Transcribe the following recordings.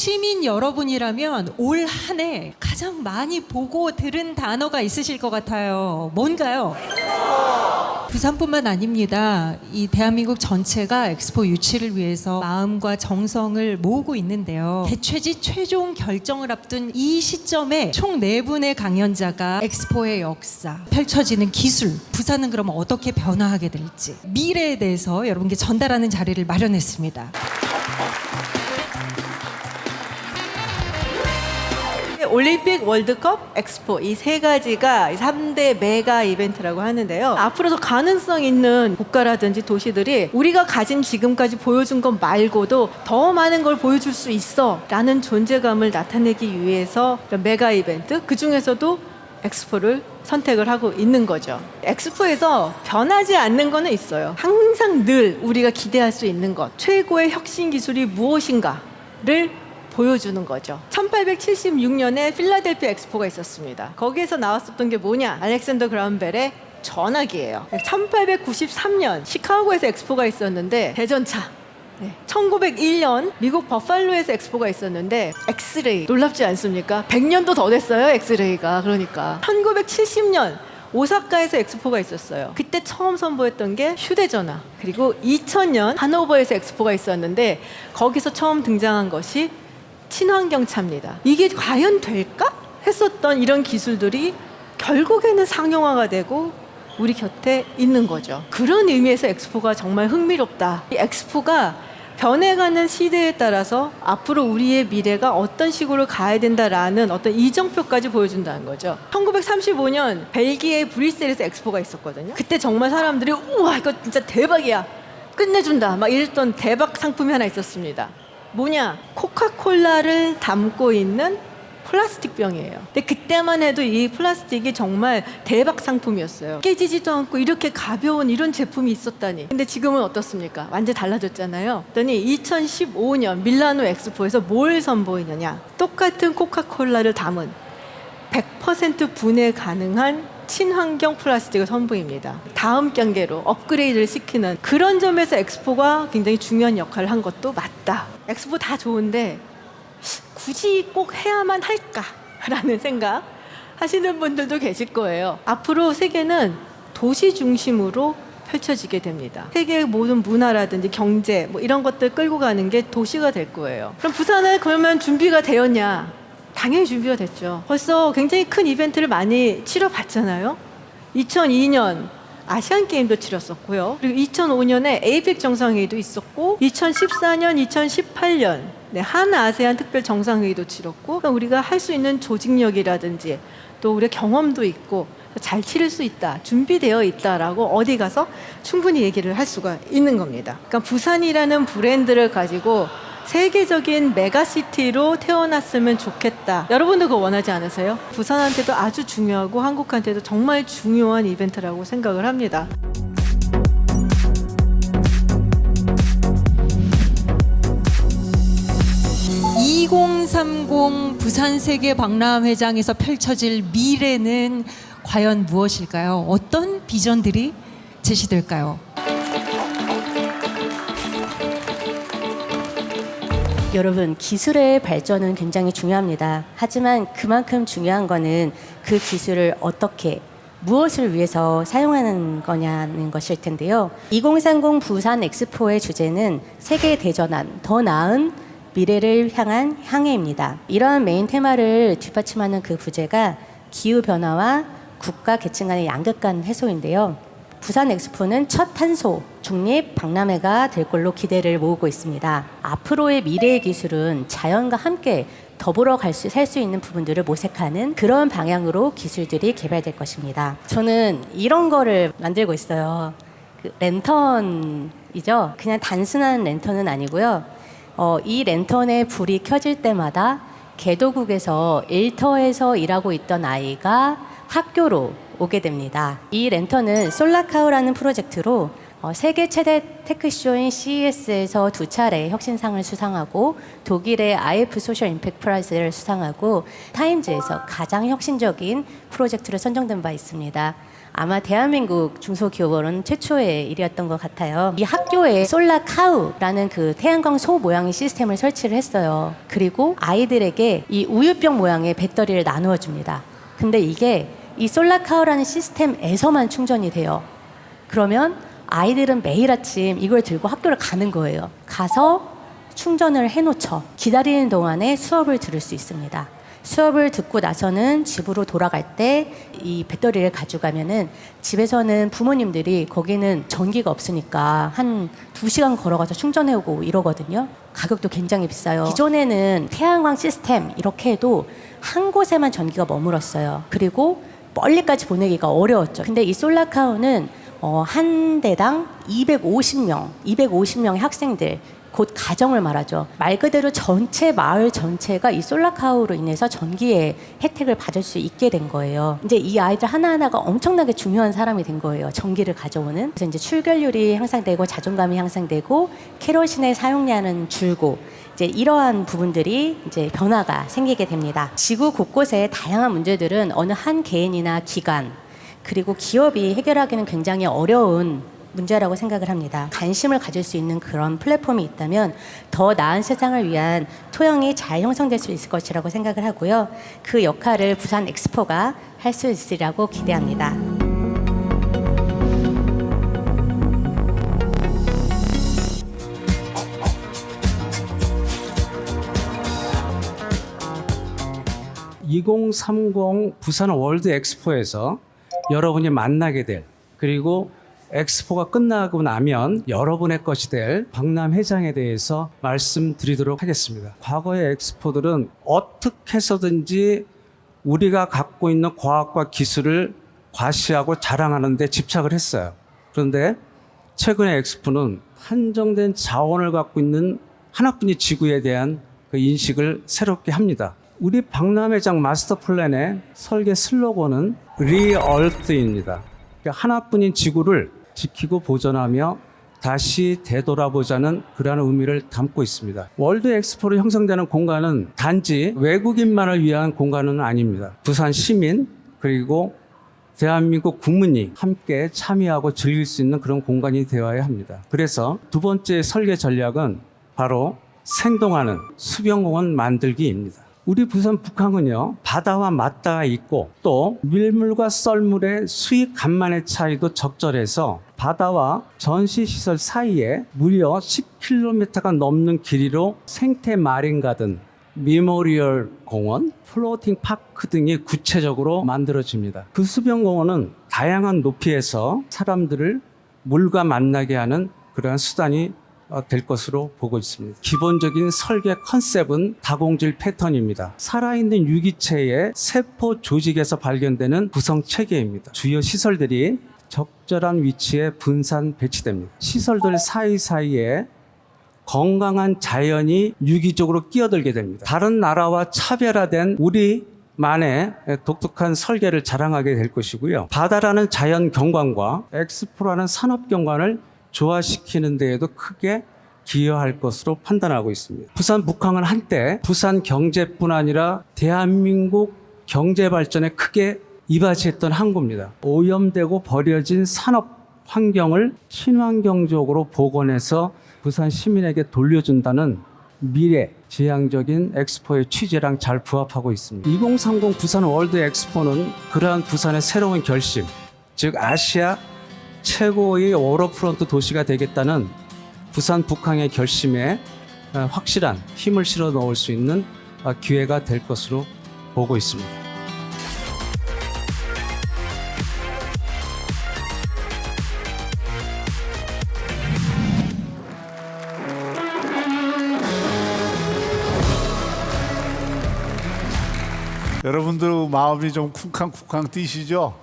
시민 여러분이라면 올 한 해 가장 많이 보고 들은 단어가 있으실 것 같아요. 뭔가요? 부산뿐만 아닙니다. 이 대한민국 전체가 엑스포 유치를 위해서 마음과 정성을 모으고 있는데요. 개최지 최종 결정을 앞둔 이 시점에 총 4분의 강연자가 엑스포의 역사, 펼쳐지는 기술, 부산은 그럼 어떻게 변화하게 될지, 미래에 대해서 여러분께 전달하는 자리를 마련했습니다. 올림픽, 월드컵, 엑스포 이 세 가지가 3대 메가 이벤트라고 하는데요. 앞으로 더 가능성 있는 국가라든지 도시들이 우리가 가진 지금까지 보여준 것 말고도 더 많은 걸 보여줄 수 있어 라는 존재감을 나타내기 위해서 메가 이벤트, 그 중에서도 엑스포를 선택을 하고 있는 거죠. 엑스포에서 변하지 않는 거는 있어요. 항상 늘 우리가 기대할 수 있는 것, 최고의 혁신 기술이 무엇인가를 보여주는 거죠. 1876년에 필라델피아 엑스포가 있었습니다. 거기에서 나왔었던 게 뭐냐? 알렉산더 그라함벨의 전화기예요. 1893년 시카고에서 엑스포가 있었는데 대전차. 1901년 미국 버팔로에서 엑스포가 있었는데 엑스레이. 놀랍지 않습니까? 100년도 더 됐어요, 엑스레이가. 그러니까 1970년 오사카에서 엑스포가 있었어요. 그때 처음 선보였던 게 휴대전화. 그리고 2000년 하노버에서 엑스포가 있었는데 거기서 처음 등장한 것이 친환경차입니다. 이게 과연 될까? 했었던 이런 기술들이 결국에는 상용화가 되고 우리 곁에 있는 거죠. 그런 의미에서 엑스포가 정말 흥미롭다. 이 엑스포가 변해가는 시대에 따라서 앞으로 우리의 미래가 어떤 식으로 가야 된다라는 어떤 이정표까지 보여준다는 거죠. 1935년 벨기에 브뤼셀에서 엑스포가 있었거든요. 그때 정말 사람들이 우와 이거 진짜 대박이야, 끝내준다 막 이랬던 대박 상품이 하나 있었습니다. 뭐냐? 코카콜라를 담고 있는 플라스틱 병이에요. 근데 그때만 해도 이 플라스틱이 정말 대박 상품이었어요. 깨지지도 않고 이렇게 가벼운 이런 제품이 있었다니. 근데 지금은 어떻습니까? 완전 달라졌잖아요. 그랬더니 2015년 밀라노 엑스포에서 뭘 선보이느냐? 똑같은 코카콜라를 담은 100% 분해 가능한 친환경 플라스틱을 선보입니다. 다음 단계로 업그레이드를 시키는 그런 점에서 엑스포가 굉장히 중요한 역할을 한 것도 맞다. 엑스포 다 좋은데 굳이 꼭 해야만 할까라는 생각 하시는 분들도 계실 거예요. 앞으로 세계는 도시 중심으로 펼쳐지게 됩니다. 세계의 모든 문화라든지 경제 뭐 이런 것들 끌고 가는 게 도시가 될 거예요. 그럼 부산은 그러면 준비가 되었냐? 당연히 준비가 됐죠. 벌써 굉장히 큰 이벤트를 많이 치러봤잖아요. 2002년 아시안게임도 치렀었고요. 그리고 2005년에 에이펙 정상회의도 있었고 2014년, 2018년 한 아세안 특별 정상회의도 치렀고, 그러니까 우리가 할 수 있는 조직력이라든지 또 우리의 경험도 있고 잘 치를 수 있다, 준비되어 있다라고 어디 가서 충분히 얘기를 할 수가 있는 겁니다. 그러니까 부산이라는 브랜드를 가지고 세계적인 메가시티로 태어났으면 좋겠다. 여러분도 그거 원하지 않으세요? 부산한테도 아주 중요하고 한국한테도 정말 중요한 이벤트라고 생각을 합니다. (2030) 부산 세계 박람회장에서 펼쳐질 미래는 과연 무엇일까요? 어떤 비전들이 제시될까요? 여러분, 기술의 발전은 굉장히 중요합니다. 하지만 그만큼 중요한 거는 그 기술을 어떻게, 무엇을 위해서 사용하는 거냐는 것일 텐데요. 2030 부산 엑스포의 주제는 세계 대전환, 더 나은 미래를 향한 항해입니다. 이러한 메인 테마를 뒷받침하는 그 부제가 기후변화와 국가 계층 간의 양극간 해소인데요. 부산 엑스포는 첫 탄소 중립 박람회가 될 걸로 기대를 모으고 있습니다. 앞으로의 미래의 기술은 자연과 함께 더불어 살 수 있는 부분들을 모색하는 그런 방향으로 기술들이 개발될 것입니다. 저는 이런 거를 만들고 있어요. 랜턴이죠. 그냥 단순한 랜턴은 아니고요. 이 랜턴의 불이 켜질 때마다 개도국에서 일터에서 일하고 있던 아이가 학교로 오게 됩니다. 이 랜턴은 솔라카우라는 프로젝트로 세계 최대 테크쇼인 CES에서 2차례 혁신상을 수상하고 독일의 IF 소셜 임팩트 프라이즈를 수상하고 타임즈에서 가장 혁신적인 프로젝트로 선정된 바 있습니다. 아마 대한민국 중소기업으로는 최초의 일이었던 것 같아요. 이 학교에 솔라카우라는 그 태양광 소 모양의 시스템을 설치를 했어요. 그리고 아이들에게 이 우유병 모양의 배터리를 나누어 줍니다. 근데 이게 이 솔라카우라는 시스템에서만 충전이 돼요. 그러면 아이들은 매일 아침 이걸 들고 학교를 가는 거예요. 가서 충전을 해놓죠. 기다리는 동안에 수업을 들을 수 있습니다. 수업을 듣고 나서는 집으로 돌아갈 때 이 배터리를 가져가면은 집에서는 부모님들이 거기는 전기가 없으니까 한 2시간 걸어가서 충전해오고 이러거든요. 가격도 굉장히 비싸요. 기존에는 태양광 시스템 이렇게 해도 한 곳에만 전기가 머물었어요. 그리고 멀리까지 보내기가 어려웠죠. 근데 이 솔라카우는 한 대당 250명의 학생들, 곧 가정을 말하죠. 말 그대로 전체 마을 전체가 이 솔라카우로 인해서 전기의 혜택을 받을 수 있게 된 거예요. 이제 이 아이들 하나하나가 엄청나게 중요한 사람이 된 거예요. 전기를 가져오는. 그래서 이제 출결률이 향상되고 자존감이 향상되고 케로신의 사용량은 줄고 이제 이러한 부분들이 이제 변화가 생기게 됩니다. 지구 곳곳의 다양한 문제들은 어느 한 개인이나 기관 그리고 기업이 해결하기는 굉장히 어려운 문제라고 생각을 합니다. 관심을 가질 수 있는 그런 플랫폼이 있다면 더 나은 세상을 위한 토양이 잘 형성될 수 있을 것이라고 생각을 하고요. 그 역할을 부산 엑스포가 할 수 있으리라고 기대합니다. (2030) 부산 월드 엑스포에서 여러분이 만나게 될, 그리고 엑스포가 끝나고 나면 여러분의 것이 될 박람 회장에 대해서 말씀드리도록 하겠습니다. 과거의 엑스포들은 어떻게 해서든지 우리가 갖고 있는 과학과 기술을 과시하고 자랑하는 데 집착을 했어요. 그런데 최근의 엑스포는 한정된 자원을 갖고 있는 하나뿐인 지구에 대한 그 인식을 새롭게 합니다. 우리 박람 회장 마스터 플랜의 설계 슬로건은 리얼스입니다. 그러니까 하나뿐인 지구를 지키고 보존하며 다시 되돌아보자는 그러한 의미를 담고 있습니다. 월드 엑스포로 형성되는 공간은 단지 외국인만을 위한 공간은 아닙니다. 부산 시민 그리고 대한민국 국민이 함께 참여하고 즐길 수 있는 그런 공간이 되어야 합니다. 그래서 두 번째 설계 전략은 바로 생동하는 수변공원 만들기입니다. 우리 부산 북항은요, 바다와 맞닿아 있고 또 밀물과 썰물의 수익 간만의 차이도 적절해서 바다와 전시시설 사이에 무려 10km가 넘는 길이로 생태 마린 가든, 미모리얼 공원, 플로팅 파크 등이 구체적으로 만들어집니다. 그 수변공원은 다양한 높이에서 사람들을 물과 만나게 하는 그러한 수단이 될 것으로 보고 있습니다. 기본적인 설계 컨셉은 다공질 패턴입니다. 살아있는 유기체의 세포 조직에서 발견되는 구성 체계입니다. 주요 시설들이 적절한 위치에 분산 배치됩니다. 시설들 사이사이에 건강한 자연이 유기적으로 끼어들게 됩니다. 다른 나라와 차별화된 우리만의 독특한 설계를 자랑하게 될 것이고요. 바다라는 자연 경관과 엑스포라는 산업 경관을 조화시키는 데에도 크게 기여할 것으로 판단하고 있습니다. 부산 북항은 한때 부산 경제뿐 아니라 대한민국 경제 발전에 크게 이바지했던 항구입니다. 오염되고 버려진 산업 환경을 친환경적으로 복원해서 부산 시민에게 돌려준다는 미래지향적인 엑스포의 취지랑 잘 부합하고 있습니다. 2030 부산 월드 엑스포는 그러한 부산의 새로운 결심, 즉 아시아 최고의 워터프론트 도시가 되겠다는 부산 북항의 결심에 확실한 힘을 실어 넣을 수 있는 기회가 될 것으로 보고 있습니다. 여러분들 마음이 좀 쿵쾅쿵쾅 뛰시죠?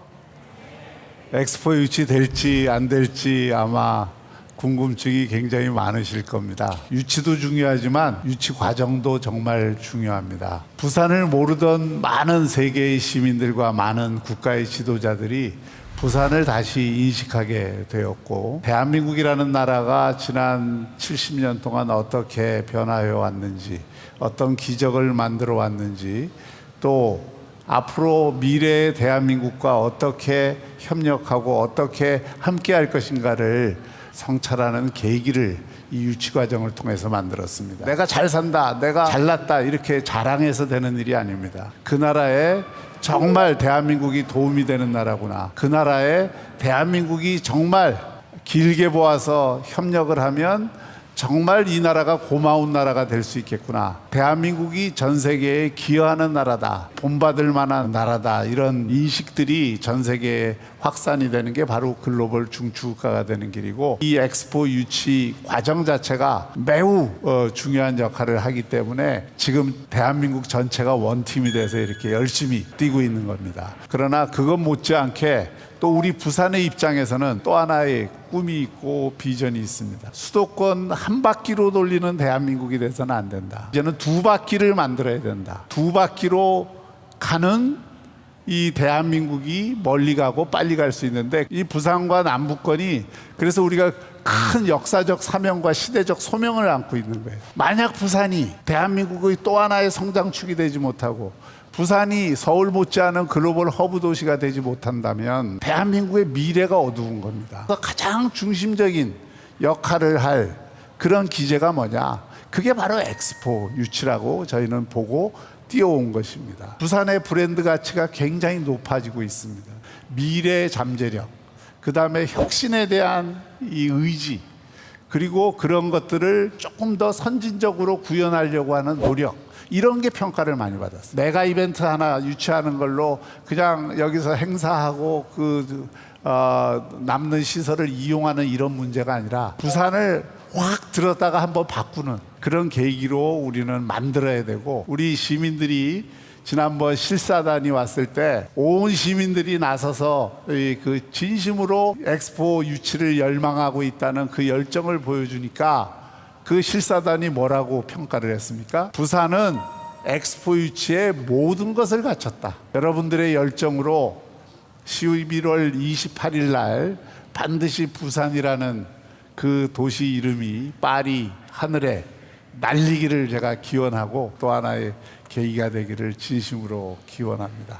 엑스포 유치될지 안 될지 아마 궁금증이 굉장히 많으실 겁니다. 유치도 중요하지만 유치 과정도 정말 중요합니다. 부산을 모르던 많은 세계의 시민들과 많은 국가의 지도자들이 부산을 다시 인식하게 되었고, 대한민국이라는 나라가 지난 70년 동안 어떻게 변화해 왔는지, 어떤 기적을 만들어 왔는지, 또 앞으로 미래의 대한민국과 어떻게 협력하고 어떻게 함께할 것인가를 성찰하는 계기를 이 유치 과정을 통해서 만들었습니다. 내가 잘 산다, 내가 잘났다 이렇게 자랑해서 되는 일이 아닙니다. 그 나라에 정말 대한민국이 도움이 되는 나라구나. 그 나라에 대한민국이 정말 길게 보아서 협력을 하면 정말 이 나라가 고마운 나라가 될 수 있겠구나. 대한민국이 전 세계에 기여하는 나라다. 본받을 만한 나라다. 이런 인식들이 전 세계에 확산이 되는 게 바로 글로벌 중추국가가 되는 길이고, 이 엑스포 유치 과정 자체가 매우 중요한 역할을 하기 때문에 지금 대한민국 전체가 원팀이 돼서 이렇게 열심히 뛰고 있는 겁니다. 그러나 그것 못지않게 또 우리 부산의 입장에서는 또 하나의 꿈이 있고 비전이 있습니다. 수도권 한 바퀴로 돌리는 대한민국이 돼서는 안 된다. 이제는 두 바퀴를 만들어야 된다. 두 바퀴로 가는 이 대한민국이 멀리 가고 빨리 갈 수 있는데, 이 부산과 남북권이 그래서 우리가 큰 역사적 사명과 시대적 소명을 안고 있는 거예요. 만약 부산이 대한민국의 또 하나의 성장축이 되지 못하고 부산이 서울 못지않은 글로벌 허브 도시가 되지 못한다면 대한민국의 미래가 어두운 겁니다. 그래서 가장 중심적인 역할을 할 그런 기제가 뭐냐? 그게 바로 엑스포 유치라고 저희는 보고 뛰어온 것입니다. 부산의 브랜드 가치가 굉장히 높아지고 있습니다. 미래의 잠재력, 그 다음에 혁신에 대한 이 의지, 그리고 그런 것들을 조금 더 선진적으로 구현하려고 하는 노력, 이런 게 평가를 많이 받았어요. 메가 이벤트 하나 유치하는 걸로 그냥 여기서 행사하고 남는 시설을 이용하는 이런 문제가 아니라 부산을 확 들었다가 한번 바꾸는 그런 계기로 우리는 만들어야 되고, 우리 시민들이 지난번 실사단이 왔을 때 온 시민들이 나서서 그 진심으로 엑스포 유치를 열망하고 있다는 그 열정을 보여주니까 그 실사단이 뭐라고 평가를 했습니까? 부산은 엑스포 유치에 모든 것을 갖췄다. 여러분들의 열정으로 11월 28일 날 반드시 부산이라는 그 도시 이름이 파리 하늘에 날리기를 제가 기원하고 또 하나의 계기가 되기를 진심으로 기원합니다.